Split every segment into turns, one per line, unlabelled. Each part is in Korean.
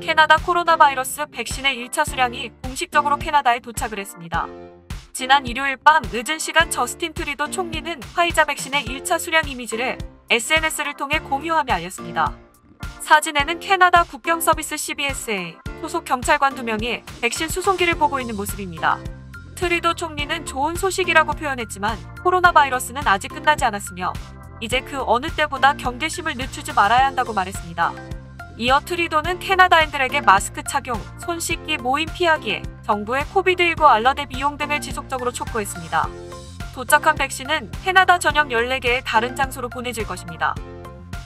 캐나다 코로나 바이러스 백신의 1차 수량이 공식적으로 캐나다에 도착을 했습니다. 지난 일요일 밤 늦은 시간 저스틴 트리도 총리는 화이자 백신의 1차 수량 이미지를 SNS를 통해 공유하며 알렸습니다. 사진에는 캐나다 국경서비스 CBSA 소속 경찰관 2명이 백신 수송기를 보고 있는 모습입니다. 트리도 총리는 좋은 소식이라고 표현했지만 코로나 바이러스는 아직 끝나지 않았으며 이제 그 어느 때보다 경계심을 늦추지 말아야 한다고 말했습니다. 이어 트리도는 캐나다인들에게 마스크 착용, 손 씻기, 모임 피하기, 정부의 코비드19 알러대 비용 등을 지속적으로 촉구했습니다. 도착한 백신은 캐나다 전역 14개의 다른 장소로 보내질 것입니다.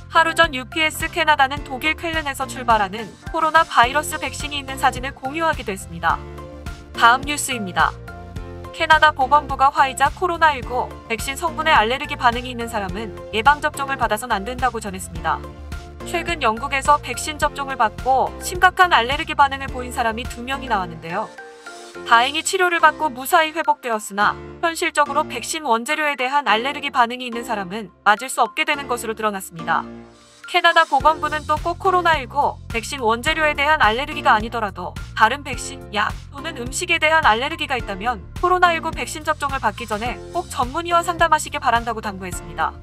하루 전 UPS 캐나다는 독일 쾰른에서 출발하는 코로나 바이러스 백신이 있는 사진을 공유하기도 했습니다. 다음 뉴스입니다. 캐나다 보건부가 화이자 코로나19 백신 성분에 알레르기 반응이 있는 사람은 예방접종을 받아선 안 된다고 전했습니다. 최근 영국에서 백신 접종을 받고 심각한 알레르기 반응을 보인 사람이 2명이 나왔는데요. 다행히 치료를 받고 무사히 회복되었으나 현실적으로 백신 원재료에 대한 알레르기 반응이 있는 사람은 맞을 수 없게 되는 것으로 드러났습니다. 캐나다 보건부는 또 꼭 코로나19 백신 원재료에 대한 알레르기가 아니더라도 다른 백신, 약 또는 음식에 대한 알레르기가 있다면 코로나19 백신 접종을 받기 전에 꼭 전문의와 상담하시기 바란다고 당부했습니다.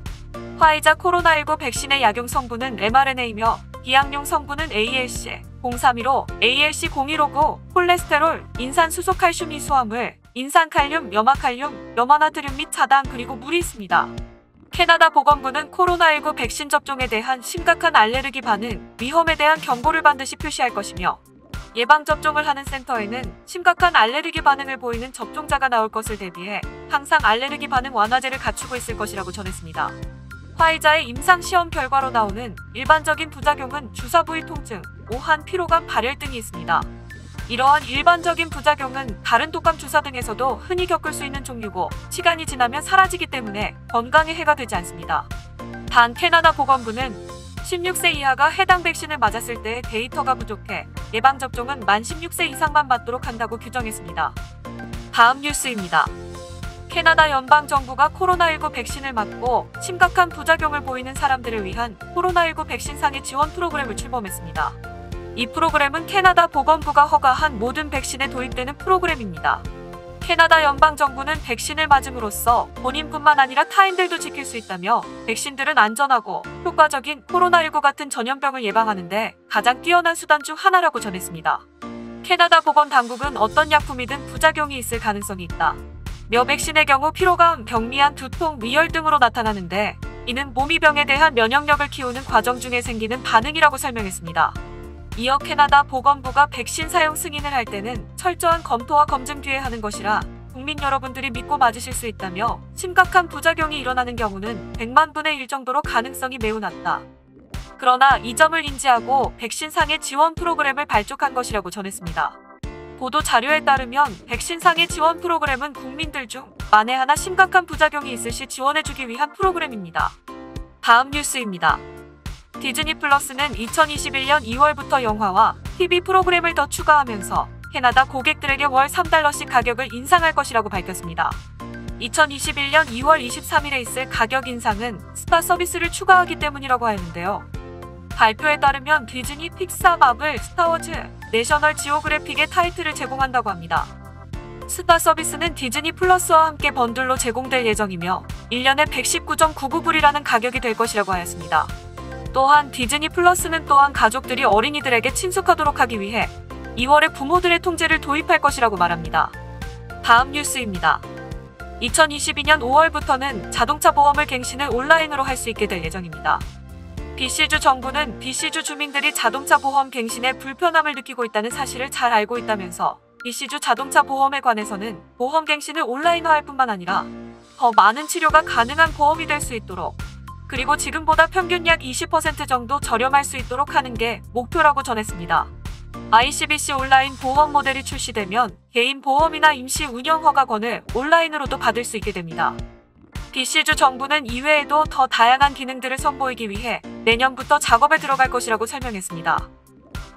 화이자 코로나19 백신의 약용 성분은 mRNA이며 비약용 성분은 ALC0315, ALC0159, 콜레스테롤, 인산수소칼슘 이수화물, 인산칼륨, 염화칼륨, 염화나트륨 및 자당 그리고 물이 있습니다. 캐나다 보건부는 코로나19 백신 접종에 대한 심각한 알레르기 반응, 위험에 대한 경고를 반드시 표시할 것이며 예방접종을 하는 센터에는 심각한 알레르기 반응을 보이는 접종자가 나올 것을 대비해 항상 알레르기 반응 완화제를 갖추고 있을 것이라고 전했습니다. 화이자의 임상시험 결과로 나오는 일반적인 부작용은 주사 부위 통증, 오한, 피로감, 발열 등이 있습니다. 이러한 일반적인 부작용은 다른 독감 주사 등에서도 흔히 겪을 수 있는 종류고 시간이 지나면 사라지기 때문에 건강에 해가 되지 않습니다. 단 캐나다 보건부는 16세 이하가 해당 백신을 맞았을 때의 데이터가 부족해 예방접종은 만 16세 이상만 받도록 한다고 규정했습니다. 다음 뉴스입니다. 캐나다 연방정부가 코로나19 백신을 맞고 심각한 부작용을 보이는 사람들을 위한 코로나19 백신 상해 지원 프로그램을 출범했습니다. 이 프로그램은 캐나다 보건부가 허가한 모든 백신에 도입되는 프로그램입니다. 캐나다 연방정부는 백신을 맞음으로써 본인뿐만 아니라 타인들도 지킬 수 있다며 백신들은 안전하고 효과적인 코로나19 같은 전염병을 예방하는 데 가장 뛰어난 수단 중 하나라고 전했습니다. 캐나다 보건당국은 어떤 약품이든 부작용이 있을 가능성이 있다. 며 백신의 경우 피로감, 경미한 두통, 위열 등으로 나타나는데 이는 몸이 병에 대한 면역력을 키우는 과정 중에 생기는 반응이라고 설명했습니다. 이어 캐나다 보건부가 백신 사용 승인을 할 때는 철저한 검토와 검증 뒤에 하는 것이라 국민 여러분들이 믿고 맞으실 수 있다며 심각한 부작용이 일어나는 경우는 100만 분의 1 정도로 가능성이 매우 낮다. 그러나 이 점을 인지하고 백신 상해 지원 프로그램을 발족한 것이라고 전했습니다. 보도 자료에 따르면 백신 상해 지원 프로그램은 국민들 중 만에 하나 심각한 부작용이 있을 시 지원해주기 위한 프로그램입니다. 다음 뉴스입니다. 디즈니 플러스는 2021년 2월부터 영화와 TV 프로그램을 더 추가하면서 캐나다 고객들에게 월 3달러씩 가격을 인상할 것이라고 밝혔습니다. 2021년 2월 23일에 있을 가격 인상은 스타 서비스를 추가하기 때문이라고 하는데요. 발표에 따르면 디즈니, 픽사, 마블, 스타워즈, 내셔널 지오그래픽의 타이틀을 제공한다고 합니다. 스타 서비스는 디즈니 플러스와 함께 번들로 제공될 예정이며 1년에 119.99불이라는 가격이 될 것이라고 하였습니다. 또한 디즈니 플러스는 또한 가족들이 어린이들에게 친숙하도록 하기 위해 2월에 부모들의 통제를 도입할 것이라고 말합니다. 다음 뉴스입니다. 2022년 5월부터는 자동차 보험을 갱신을 온라인으로 할 수 있게 될 예정입니다. BC주 정부는 BC주 주민들이 자동차 보험 갱신에 불편함을 느끼고 있다는 사실을 잘 알고 있다면서 BC주 자동차 보험에 관해서는 보험 갱신을 온라인화할 뿐만 아니라 더 많은 치료가 가능한 보험이 될 수 있도록 그리고 지금보다 평균 약 20% 정도 저렴할 수 있도록 하는 게 목표라고 전했습니다. ICBC 온라인 보험 모델이 출시되면 개인 보험이나 임시 운영 허가권을 온라인으로도 받을 수 있게 됩니다. BC주 정부는 이외에도 더 다양한 기능들을 선보이기 위해 내년부터 작업에 들어갈 것이라고 설명했습니다.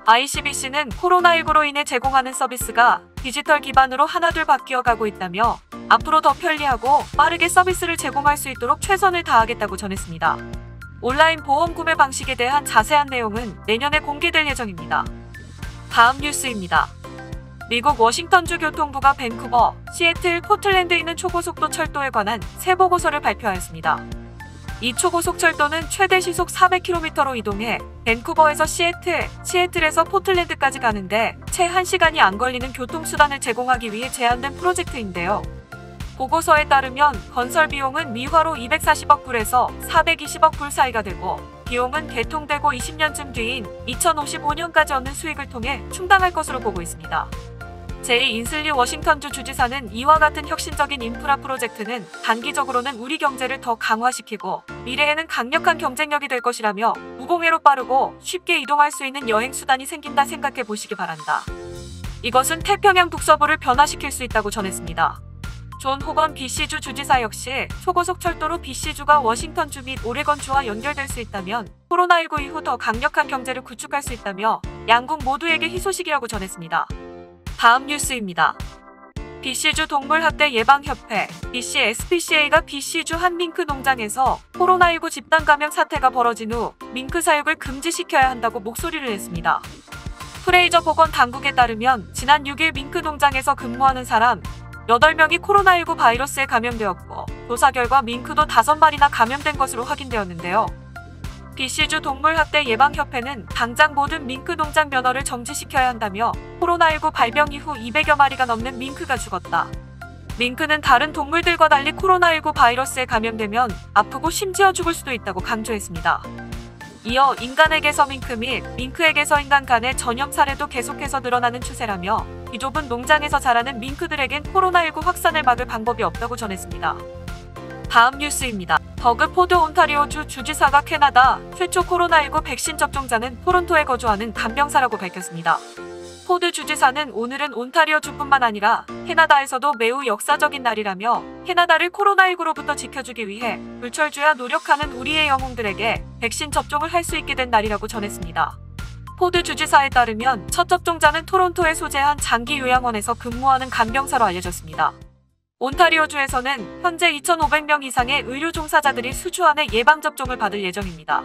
ICBC는 코로나19로 인해 제공하는 서비스가 디지털 기반으로 하나둘 바뀌어가고 있다며 앞으로 더 편리하고 빠르게 서비스를 제공할 수 있도록 최선을 다하겠다고 전했습니다. 온라인 보험 구매 방식에 대한 자세한 내용은 내년에 공개될 예정입니다. 다음 뉴스입니다. 미국 워싱턴주 교통부가 밴쿠버, 시애틀, 포틀랜드에 있는 초고속도 철도에 관한 새 보고서를 발표하였습니다. 이 초고속 철도는 최대 시속 400km로 이동해 밴쿠버에서 시애틀, 시애틀에서 포틀랜드까지 가는데 채 1시간이 안 걸리는 교통수단을 제공하기 위해 제안된 프로젝트인데요. 보고서에 따르면 건설 비용은 미화로 240억 불에서 420억 불 사이가 되고 비용은 개통되고 20년쯤 뒤인 2055년까지 얻는 수익을 통해 충당할 것으로 보고 있습니다. 제리 인슬리 워싱턴주 주지사는 이와 같은 혁신적인 인프라 프로젝트는 단기적으로는 우리 경제를 더 강화시키고 미래에는 강력한 경쟁력이 될 것이라며 무공해로 빠르고 쉽게 이동할 수 있는 여행 수단이 생긴다 생각해 보시기 바란다. 이것은 태평양 북서부를 변화시킬 수 있다고 전했습니다. 존 호건 BC주 주지사 역시 초고속 철도로 BC주가 워싱턴주 및 오레건주와 연결될 수 있다면 코로나19 이후 더 강력한 경제를 구축할 수 있다며 양국 모두에게 희소식이라고 전했습니다. 다음 뉴스입니다. BC주 동물학대 예방협회 BCSPCA가 BC주 한 밍크 농장에서 코로나19 집단 감염 사태가 벌어진 후 밍크 사육을 금지시켜야 한다고 목소리를 냈습니다. 프레이저 보건 당국에 따르면 지난 6일 밍크 농장에서 근무하는 사람 8명이 코로나19 바이러스에 감염되었고 조사 결과 밍크도 5마리나 감염된 것으로 확인되었는데요. BC주 동물학대 예방협회는 당장 모든 밍크 농장 면허를 정지시켜야 한다며 코로나19 발병 이후 200여 마리가 넘는 밍크가 죽었다. 밍크는 다른 동물들과 달리 코로나19 바이러스에 감염되면 아프고 심지어 죽을 수도 있다고 강조했습니다. 이어 인간에게서 밍크 및 밍크에게서 인간 간의 전염 사례도 계속해서 늘어나는 추세라며 이 좁은 농장에서 자라는 밍크들에겐 코로나19 확산을 막을 방법이 없다고 전했습니다. 다음 뉴스입니다. 더그 포드 온타리오주 주지사가 캐나다 최초 코로나19 백신 접종자는 토론토에 거주하는 간병사라고 밝혔습니다. 포드 주지사는 오늘은 온타리오주뿐만 아니라 캐나다에서도 매우 역사적인 날이라며 캐나다를 코로나19로부터 지켜주기 위해 불철주야 노력하는 우리의 영웅들에게 백신 접종을 할 수 있게 된 날이라고 전했습니다. 포드 주지사에 따르면 첫 접종자는 토론토에 소재한 장기 요양원에서 근무하는 간병사로 알려졌습니다. 온타리오주에서는 현재 2,500명 이상의 의료 종사자들이 수주안의 예방접종을 받을 예정입니다.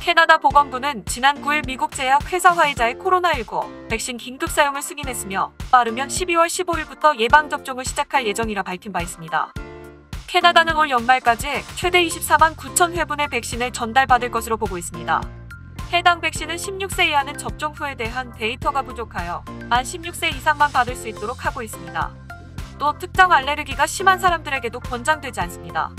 캐나다 보건부는 지난 9일 미국 제약회사 화이자의 코로나19 백신 긴급 사용을 승인했으며 빠르면 12월 15일부터 예방접종을 시작할 예정이라 밝힌 바 있습니다. 캐나다는 올 연말까지 최대 24만 9천 회분의 백신을 전달받을 것으로 보고 있습니다. 해당 백신은 16세 이하는 접종 후에 대한 데이터가 부족하여 만 16세 이상만 받을 수 있도록 하고 있습니다. 또 특정 알레르기가 심한 사람들에게도 권장되지 않습니다.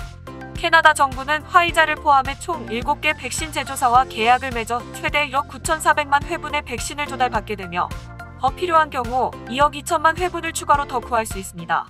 캐나다 정부는 화이자를 포함해 총 7개 백신 제조사와 계약을 맺어 최대 1억 9,400만 회분의 백신을 조달받게 되며 더 필요한 경우 2억 2천만 회분을 추가로 더 구할 수 있습니다.